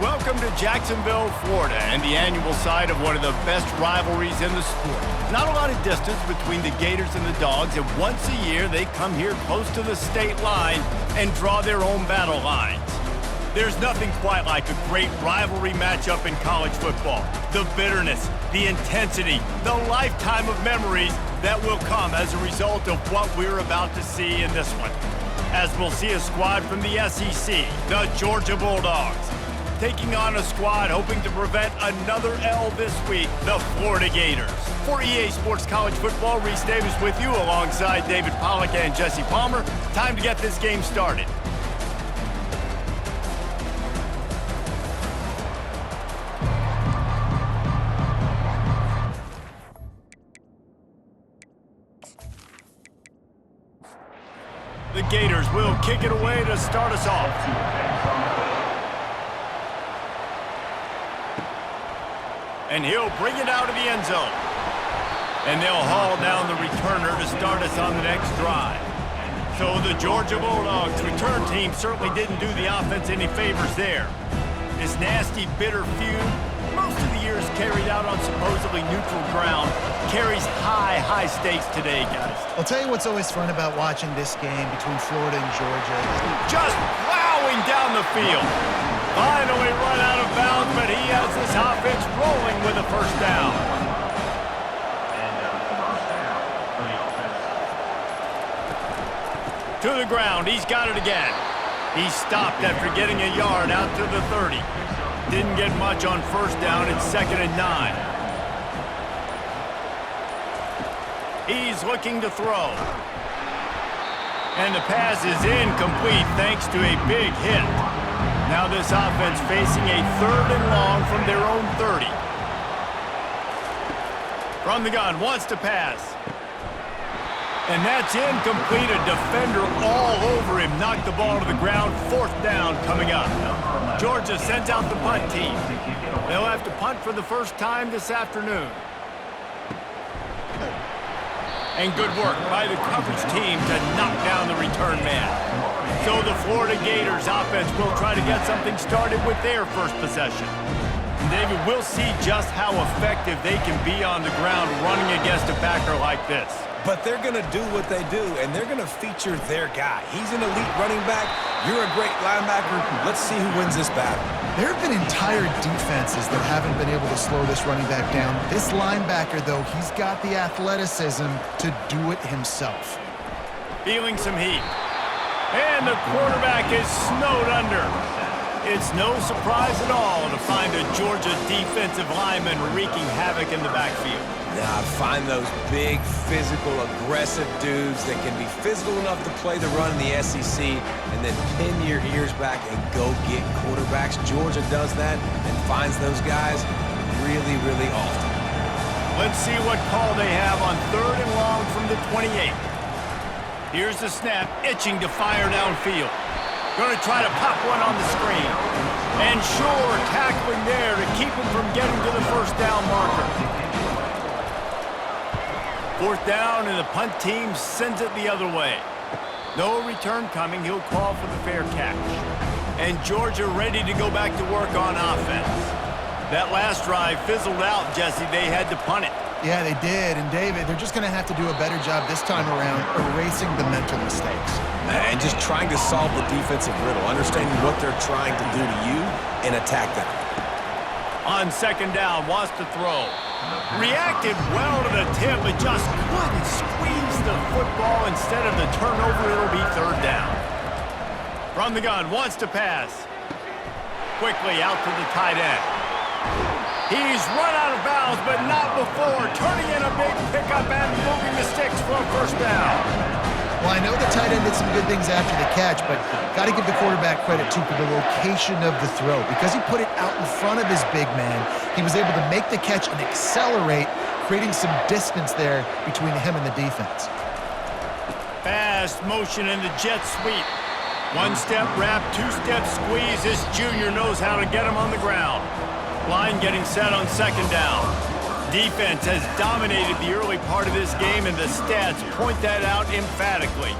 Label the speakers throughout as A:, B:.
A: Welcome to Jacksonville, Florida, and the annual site of one of the best rivalries in the sport. Not a lot of distance between the Gators and the Dogs, and once a year they come here close to the state line and draw their own battle lines. There's nothing quite like a great rivalry matchup in college football. The bitterness, the intensity, the lifetime of memories that will come as a result of what we're about to see in this one. As we'll see a squad from the SEC, the Georgia Bulldogs, taking on a squad hoping to prevent another L this week, the Florida Gators. For EA Sports College Football, Reese Davis with you alongside David Pollack and Jesse Palmer. Time to get this game started. The Gators will kick it away to start us off. And he'll bring it out of the end zone. And they'll haul down the returner to start us on the next drive. So the Georgia Bulldogs return team certainly didn't do the offense any favors there. This nasty, bitter feud, most of the years carried out on supposedly neutral ground, carries high stakes today, guys.
B: I'll tell you what's always fun about watching this game between Florida and Georgia.
A: Just plowing down the field. Finally run out of bounds, but he has this offense rolling with a first down. To the ground, he's got it again. He stopped after getting a yard out to the 30. Didn't get much on first down. It's 2nd and 9. He's looking to throw. And the pass is incomplete thanks to a big hit. Now this offense facing a 3rd and long from their own 30. From the gun, wants to pass. And that's incomplete. A defender all over him. Knocked the ball to the ground. 4th down coming up. Georgia sends out the punt team. They'll have to punt for the first time this afternoon. And good work by the coverage team to knock down the return man. So the Florida Gators offense will try to get something started with their first possession. And David, we'll see just how effective they can be on the ground running against a backer like this.
C: But they're going to do what they do, and they're going to feature their guy. He's an elite running back. You're a great linebacker. Let's see who wins this battle.
B: There have been entire defenses that haven't been able to slow this running back down. This linebacker, though, he's got the athleticism to do it himself.
A: Feeling some heat. And the quarterback is snowed under. It's no surprise at all to find a Georgia defensive lineman wreaking havoc in the backfield.
C: Now, find those big, physical, aggressive dudes that can be physical enough to play the run in the SEC and then pin your ears back and go get quarterbacks. Georgia does that and finds those guys really, really often.
A: Let's see what call they have on 3rd and long from the 28. Here's the snap, itching to fire downfield. Going to try to pop one on the screen. And sure, tackling there to keep him from getting to the first down marker. 4th down, and the punt team sends it the other way. No return coming. He'll call for the fair catch. And Georgia ready to go back to work on offense. That last drive fizzled out, Jesse. They had to punt it.
B: Yeah, they did. And, David, they're just going to have to do a better job this time around erasing the mental mistakes.
C: And just trying to solve the defensive riddle, understanding what they're trying to do to you and attack them.
A: On 2nd down, wants to throw. Reacted well to the tip, but just couldn't squeeze the football. Instead of the turnover, it'll be 3rd down. From the gun, wants to pass. Quickly out to the tight end. He's run out of bounds, but not before turning in a big pickup and moving the sticks for a first down.
B: Well, I know the tight end did some good things after the catch, but got to give the quarterback credit, too, for the location of the throw. Because he put it out in front of his big man, he was able to make the catch and accelerate, creating some distance there between him and the defense.
A: Fast motion in the jet sweep. 1-step wrap, 2-step squeeze. This junior knows how to get him on the ground. Line getting set on 2nd down. Defense has dominated the early part of this game, and the stats point that out emphatically.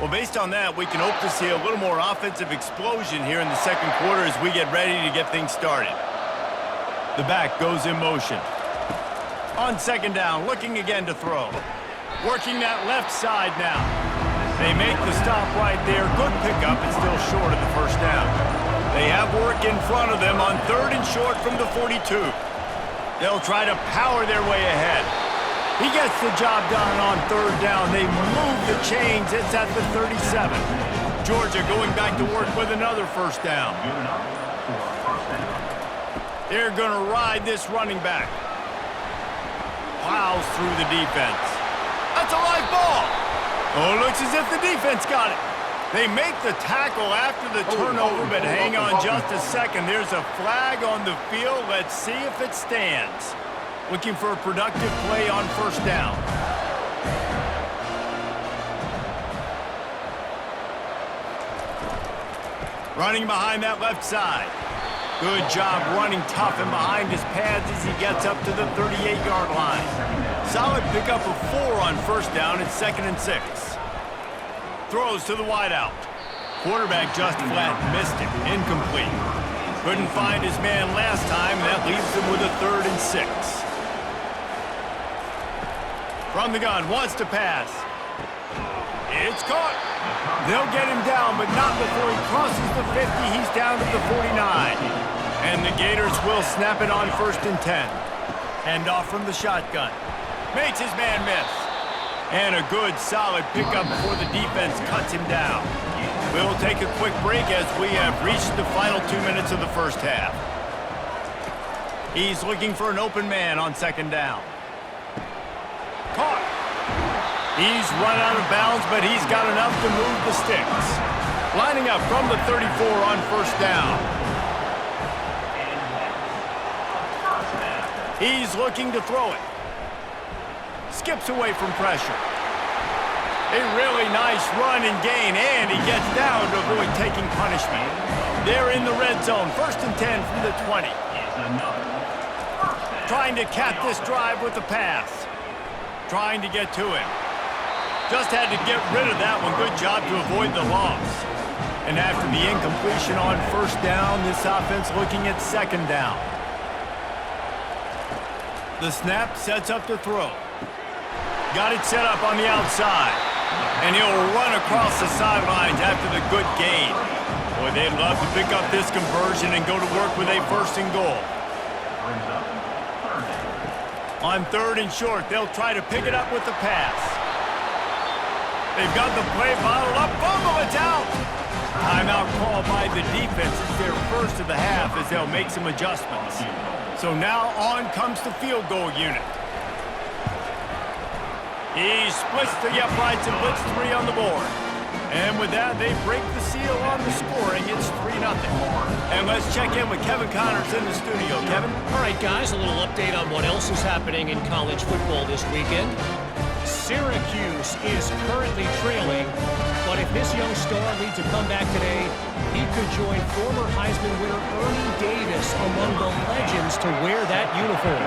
A: Well, based on that, we can hope to see a little more offensive explosion here in the second quarter as we get ready to get things started. The back goes in motion. On second down, looking again to throw. Working that left side now. They make the stop right there. Good pickup, and still short of the first down. They have work in front of them on 3rd and short from the 42. They'll try to power their way ahead. He gets the job done on 3rd down. They move the chains. It's at the 37. Georgia going back to work with another first down. They're going to ride this running back. Plows through the defense. That's a live ball. Oh, looks as if the defense got it. They make the tackle after the turnover, but hang on just a second. There's a flag on the field. Let's see if it stands. Looking for a productive play on first down. Running behind that left side. Good job running tough and behind his pads as he gets up to the 38-yard line. Solid pickup of 4 on first down and 2nd and 6. Throws to the wideout. Quarterback just flat missed it. Incomplete. Couldn't find his man last time, and that leaves him with a 3rd and 6. From the gun, wants to pass. It's caught. They'll get him down, but not before he crosses the 50. He's down to the 49. And the Gators will snap it on 1st and 10. Hand off from the shotgun. Makes his man miss. And a good, solid pickup before the defense cuts him down. We'll take a quick break as we have reached the final 2 minutes of the first half. He's looking for an open man on 2nd down. Caught. He's run out of bounds, but he's got enough to move the sticks. Lining up from the 34 on first down. He's looking to throw it. Skips away from pressure. A really nice run and gain, and he gets down to avoid taking punishment. They're in the red zone, 1st and 10 from the 20. Trying to cap this drive with the pass. Trying to get to him. Just had to get rid of that one. Good job to avoid the loss. And after the incompletion on first down, this offense looking at 2nd down. The snap sets up to throw. Got it set up on the outside. And he'll run across the sidelines after the good gain. Boy, they'd love to pick up this conversion and go to work with a 1st and goal. On 3rd and short, they'll try to pick it up with the pass. They've got the play bottled up. Fumble, it's out. Timeout called by the defense. It's their first of the half as they'll make some adjustments. So now on comes the field goal unit. He splits the uprights and puts 3 on the board. And with that, they break the seal on the scoring. It's 3-0. And let's check in with Kevin Connors in the studio. Kevin?
D: All right, guys, a little update on what else is happening in college football this weekend. Syracuse is currently trailing, but if this young star leads a comeback today, he could join former Heisman winner Ernie Davis among the legends to wear that uniform.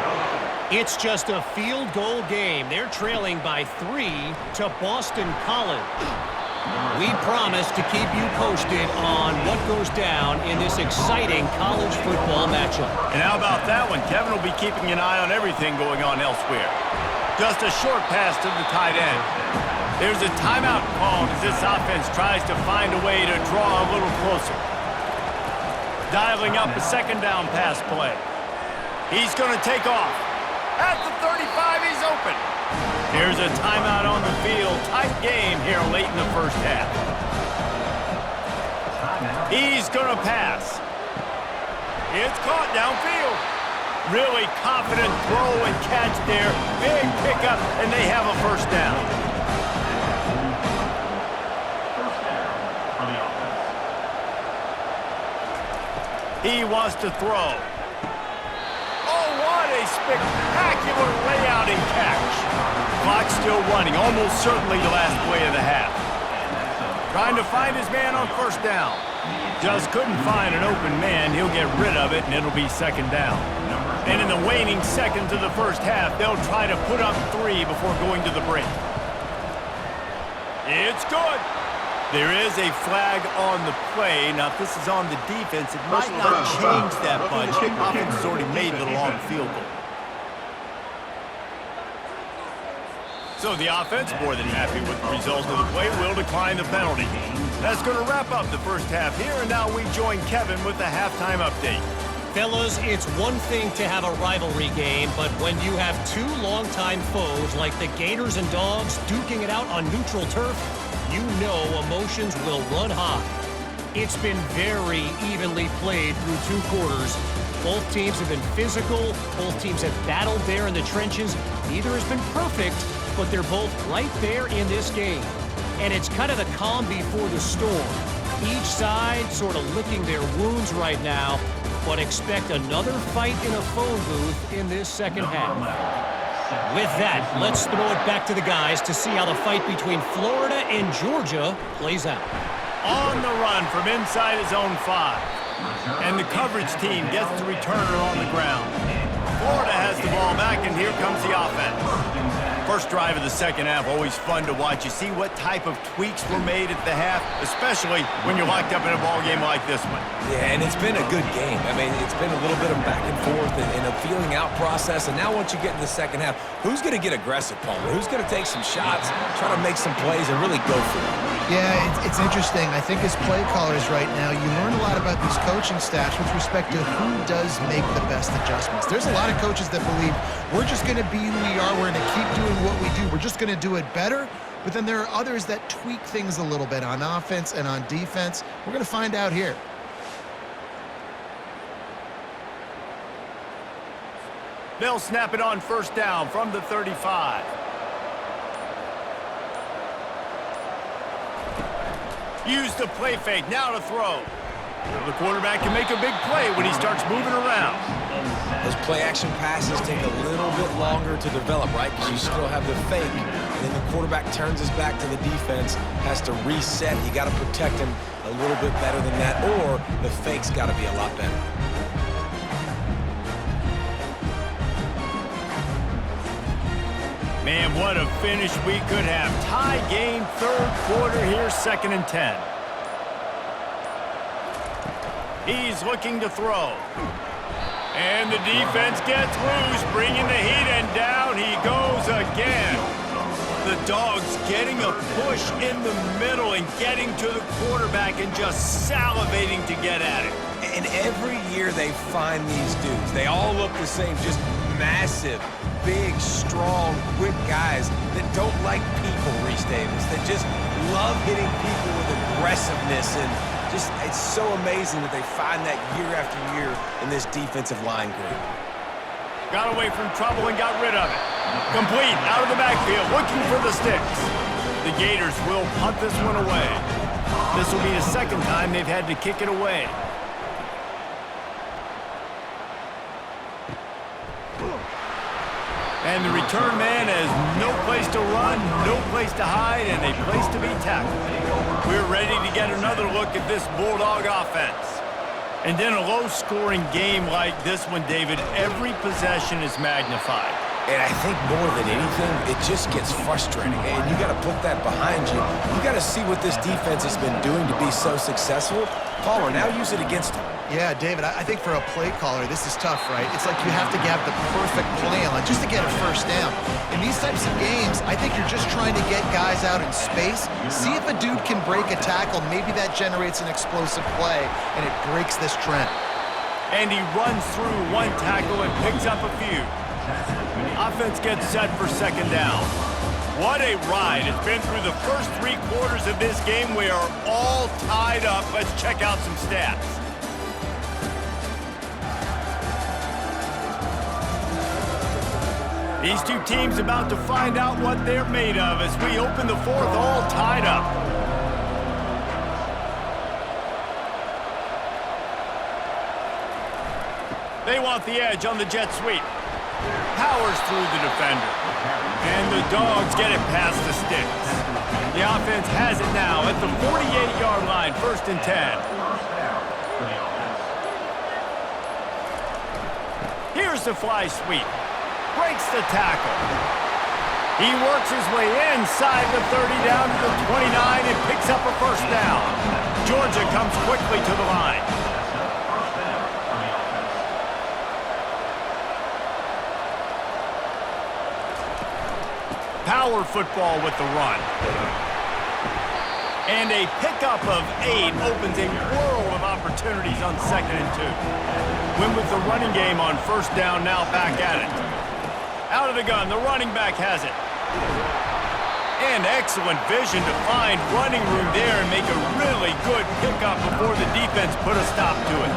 D: It's just a field goal game. They're trailing by 3 to Boston College. We promise to keep you posted on what goes down in this exciting college football matchup.
A: And how about that one? Kevin will be keeping an eye on everything going on elsewhere. Just a short pass to the tight end. There's a timeout called as this offense tries to find a way to draw a little closer. Dialing up a 2nd down pass play. He's going to take off. At the 35, he's open. Here's a timeout on the field. Tight game here late in the first half. He's going to pass. It's caught downfield. Really confident throw and catch there. Big pickup, and they have a first down. He wants to throw. Oh, what a spectacular layout and catch. Clock still running, almost certainly the last play of the half. Trying to find his man on first down. Just couldn't find an open man. He'll get rid of it, and it'll be 2nd down. And in the waning seconds of the first half, they'll try to put up 3 before going to the break. It's good. There is a flag on the play. Now, if this is on the defense, it might not change that much. Offense has already made the long field goal. So the offense, more than happy with the result of the play, will decline the penalty. That's going to wrap up the first half here, and now we join Kevin with the halftime update.
D: Fellas, it's one thing to have a rivalry game, but when you have two longtime foes like the Gators and Dogs duking it out on neutral turf, you know emotions will run high. It's been very evenly played through 2 quarters. Both teams have been physical. Both teams have battled there in the trenches. Neither has been perfect, but they're both right there in this game. And it's kind of the calm before the storm. Each side sort of licking their wounds right now, but expect another fight in a phone booth in this second half. With that, let's throw it back to the guys to see how the fight between Florida and Georgia plays out.
A: On the run from inside his own 5. And the coverage team gets the returner on the ground. Florida has the ball back, and here comes the offense. First drive of the second half, always fun to watch. You see what type of tweaks were made at the half, especially when you're locked up in a ball game like this one.
C: Yeah, and it's been a good game. I mean, it's been a little bit of back and forth and a feeling out process. And now once you get in the second half, who's going to get aggressive, Palmer? Who's going to take some shots, try to make some plays, and really go for it?
B: Yeah, it's interesting. I think as play callers right now, you learn a lot about these coaching staffs with respect to who does make the best adjustments. There's a lot of coaches that believe we're just going to be who we are. We're going to keep doing what we do. We're just going to do it better. But then there are others that tweak things a little bit on offense and on defense. We're going to find out here.
A: They'll snap it on first down from the 35. Use the play fake, now to throw. The quarterback can make a big play when he starts moving around.
C: Those play-action passes take a little bit longer to develop, right? Because you still have the fake, and then the quarterback turns his back to the defense, has to reset. You got to protect him a little bit better than that, or the fake's got to be a lot better.
A: Man, what a finish we could have. Tie game, third quarter here, 2nd and 10. He's looking to throw. And the defense gets loose, bringing the heat, and down he goes again. The Dogs getting a push in the middle and getting to the quarterback and just salivating to get at it.
C: And every year they find these dudes. They all look the same, just massive, big, strong, quick guys that don't like people, Reese Davis, that just love hitting people with aggressiveness. And just, it's so amazing that they find that year after year in this defensive line group.
A: Got away from trouble and got rid of it. Complete, out of the backfield, looking for the sticks. The Gators will punt this one away. This will be the second time they've had to kick it away. And the return man has no place to run, no place to hide, and a place to be tackled. We're ready to get another look at this Bulldog offense. And in a low-scoring game like this one, David, every possession is magnified.
C: And I think more than anything, it just gets frustrating. And you got to put that behind you. You got to see what this defense has been doing to be so successful. Palmer, now use it against him.
B: Yeah, David, I think for a play caller, this is tough, right? It's like you have to have the perfect plan just to get a first down. In these types of games, I think you're just trying to get guys out in space, see if a dude can break a tackle. Maybe that generates an explosive play, and it breaks this trend.
A: And he runs through one tackle and picks up a few. Offense gets set for second down. What a ride. It's been through the first 3 quarters of this game. We are all tied up. Let's check out some stats. These two teams about to find out what they're made of as we open the fourth, all tied up. They want the edge on the jet sweep. Powers through the defender. And the Dogs get it past the sticks. The offense has it now at the 48-yard line, 1st and 10. Here's the fly sweep. Breaks the tackle. He works his way inside the 30 down to the 29 and picks up a first down. Georgia comes quickly to the line. Power football with the run. And a pickup of 8 opens a world of opportunities on 2nd and 2. Win with the running game on first down, now back at it. Out of the gun, the running back has it. And excellent vision to find running room there and make a really good pickup before the defense put a stop to it.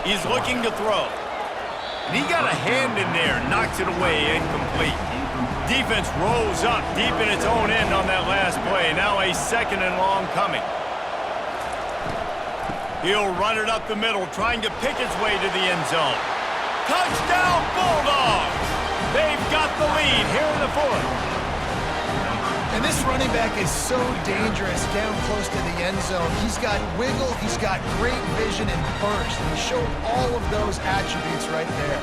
A: He's looking to throw. And he got a hand in there, knocks it away, incomplete. Defense rolls up deep in its own end on that last play. Now a 2nd and long coming. He'll run it up the middle, trying to pick its way to the end zone. Touchdown, Bulldogs! They've got the lead here in the 4th.
B: And this running back is so dangerous down close to the end zone. He's got wiggle, he's got great vision and burst. And he showed all of those attributes right there.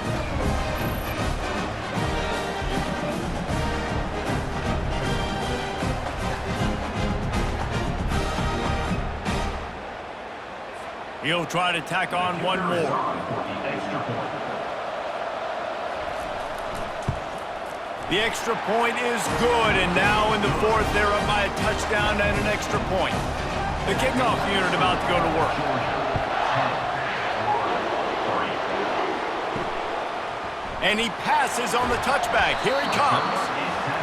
A: He'll try to tack on one more. The extra point is good, and now in the 4th, they're up by a touchdown and an extra point. The kickoff unit about to go to work. And he passes on the touchback. Here he comes.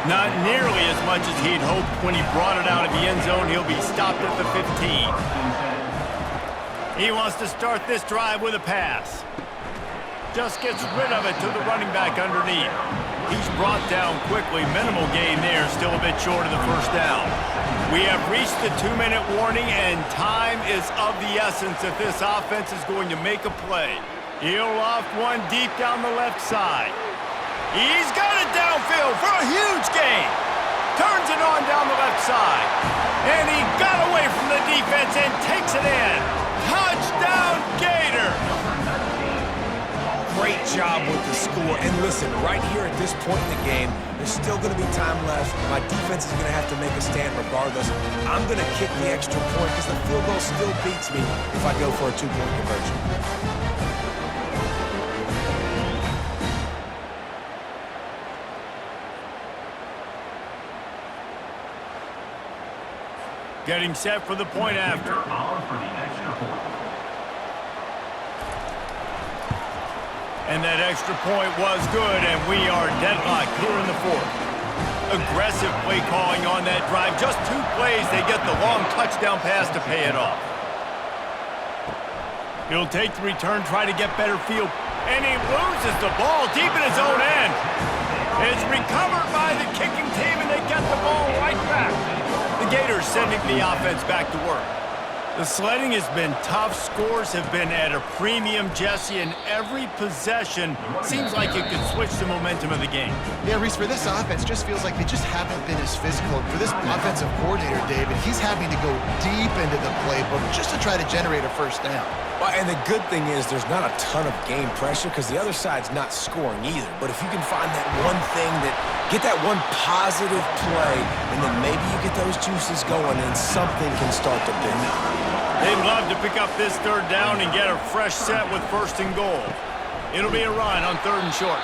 A: Not nearly as much as he'd hoped when he brought it out of the end zone. He'll be stopped at the 15. He wants to start this drive with a pass. Just gets rid of it to the running back underneath. He's brought down quickly. Minimal gain there, still a bit short of the first down. We have reached the 2-minute warning, and time is of the essence if this offense is going to make a play. He'll loft one deep down the left side. He's got it downfield for a huge gain. Turns it on down the left side. And he got away from the defense and takes it in. Touchdown, Gator!
C: Great job with the score. And listen, right here at this point in the game, there's still going to be time left. My defense is going to have to make a stand regardless. I'm going to kick the extra point because the field goal still beats me if I go for a 2-point conversion.
A: Getting set for the point after. And that extra point was good, and we are deadlocked here in the 4th. Aggressive play calling on that drive. Just 2 plays, they get the long touchdown pass to pay it off. He'll take the return, try to get better field, and he loses the ball deep in his own end. It's recovered by the kicking team, and they get the ball right back. The Gators sending the offense back to work. The sledding has been tough. Scores have been at a premium, Jesse, and every possession seems like it could switch the momentum of the game.
B: Yeah, Reese, for this offense, just feels like they just haven't been as physical. For this offensive coordinator, David, he's having to go deep into the playbook just to try to generate a first down.
C: Well, and the good thing is there's not a ton of game pressure because the other side's not scoring either. But if you can find that one thing get that one positive play, and then maybe you get those juices going and something can start to bend.
A: They'd love to pick up this 3rd down and get a fresh set with 1st and goal. It'll be a run on 3rd and short.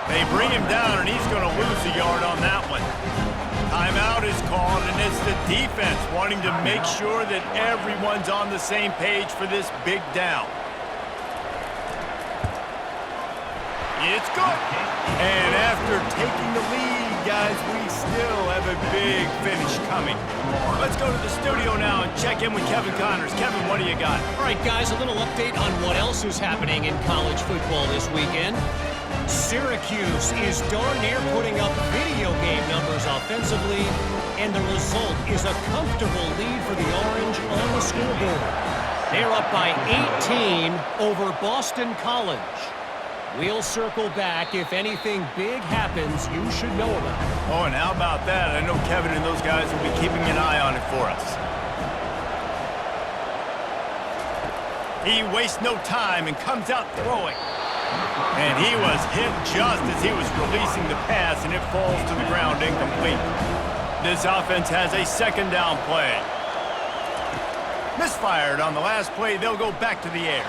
A: They bring him down, and he's going to lose a yard on that one. Timeout is called, and it's the defense wanting to make sure that everyone's on the same page for this big down. It's good. And after taking the lead, guys, we still have a big finish coming. Let's go to the studio now and check in with Kevin Connors. Kevin, what do you got?
D: All right, guys, a little update on what else is happening in college football this weekend. Syracuse is darn near putting up video game numbers offensively, and the result is a comfortable lead for the Orange on the scoreboard. They're up by 18 over Boston College. We'll circle back. If anything big happens, you should know about it.
A: Oh, and how about that? I know Kevin and those guys will be keeping an eye on it for us. He wastes no time and comes out throwing. And he was hit just as he was releasing the pass, and it falls to the ground incomplete. This offense has a second down play. Misfired on the last play. They'll go back to the air.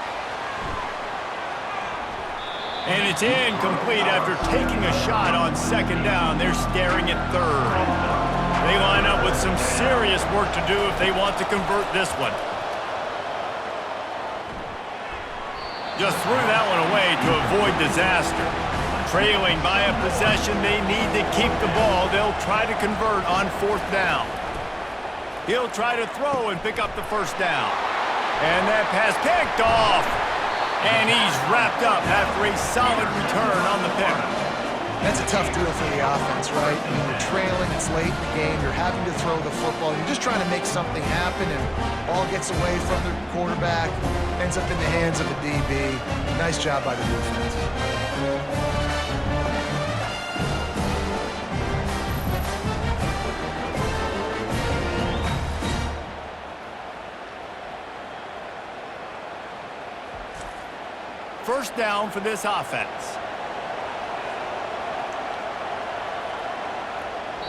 A: And it's incomplete after taking a shot on second down. They're staring at third. They line up with some serious work to do if they want to convert this one. Just threw that one away to avoid disaster. Trailing by a possession, they need to keep the ball. They'll try to convert on fourth down. He'll try to throw and pick up the first down. And that pass picked off. And he's wrapped up after a solid return on the pick.
B: That's a tough deal for the offense, right? I mean, you're trailing, it's late in the game, you're having to throw the football, you're just trying to make something happen, and ball gets away from the quarterback, ends up in the hands of a DB. Nice job by the defense.
A: First down for this offense.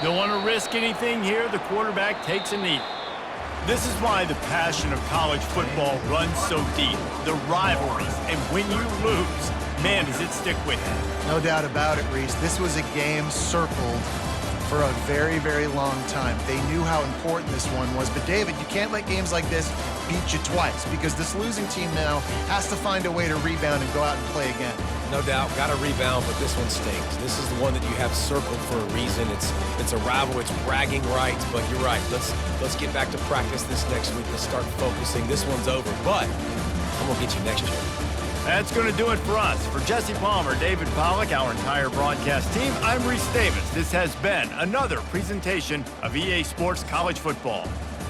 A: Don't want to risk anything here. The quarterback takes a knee. This is why the passion of college football runs so deep. The rivalries, and when you lose, man, does it stick with you.
B: No doubt about it, Reese. This was a game circled for a very, very long time. They knew how important this one was. But, David, you can't let games like this beat you twice, because this losing team now has to find a way to rebound and go out and play again.
C: No doubt, got to rebound, but this one stings. This is the one that you have circled for a reason. It's a rival, it's bragging rights, but you're right. Let's get back to practice this next week. Let's start focusing. This one's over, but I'm going to get you next year.
A: That's going to do it for us. For Jesse Palmer, David Pollack, our entire broadcast team, I'm Reese Davis. This has been another presentation of EA Sports College Football.